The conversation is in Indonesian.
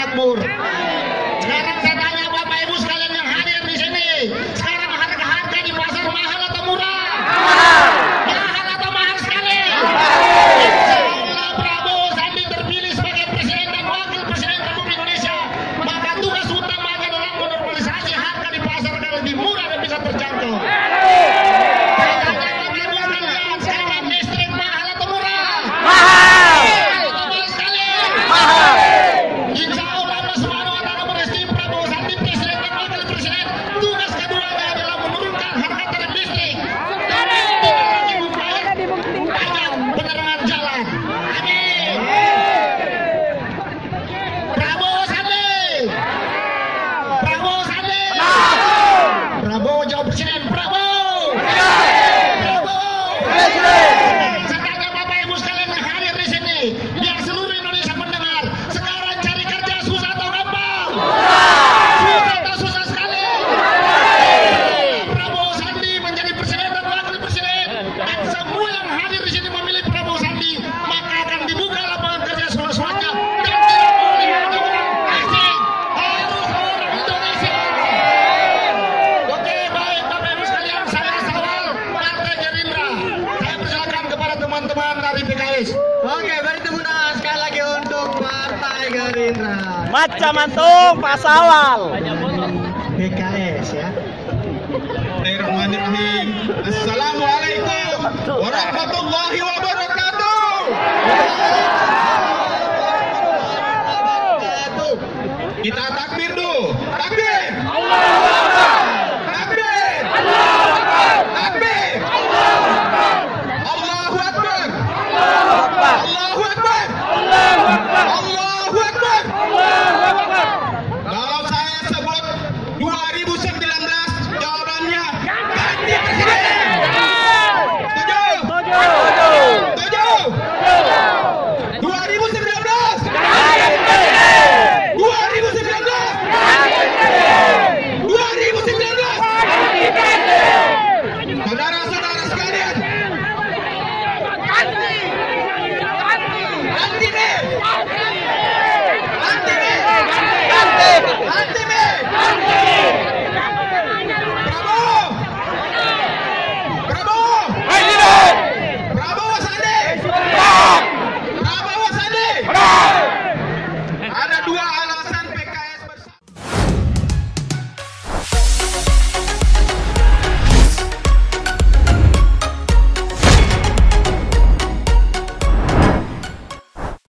Makmur. Sekarang saya tanya Bapak Ibu sekalian yang hadir di sini, sekarang harga di pasar mahal atau murah? Mahal atau mahal sekali? Insya Allah Prabowo Sandi terpilih sebagai Presiden dan Wakil Presiden Republik Indonesia, maka tugas utamanya adalah menormalisasi harga di pasar agar lebih murah dan bisa terjangkau. Saya tanya Bapak Ibu sekalian, sekarang listrik mahal atau murah? Mahal atau mahal sekali? Mahal. Insya Allah Allah Subhanahu wa Ta'ala merestui Prabowo Sandi Presiden dan Wakil Presiden. Tugas keduanya adalah menurunkan harga tarif listrik. Banyak penerangan jalan. Amin. Prabowo Sandi. Prabowo Sandi. Prabowo jawab Presiden. Prabowo. Presiden. Saya tanya Bapak Ibu sekalian yang hadir di sini, biar seluruh Indonesia mendengar. Sekarang cari kerja susah atau gampang? Susah atau susah sekali? Prabowo Sandi menjadi Presiden dan Wakil Presiden, dan semua yang hadir di sini memilih Prabowo Sandi, maka akan dibuka lapangan kerja seluas-luasnya dan tidak boleh ada orang asing, harus orang Indonesia. Oke, baik Bapak Ibu sekalian, saya Sawal, Partai Gerindra. Saya persilakan kepada teman-teman dari PKS. Oke, beri tepuk tangan sekali lagi untuk Partai Gerindra. Macam antum Pak Sawal. PKS ya. Bismillahirrahmanirrahim. Assalamualaikum warahmatullahi wabarakatuh. Kita takbir dulu. Takbir.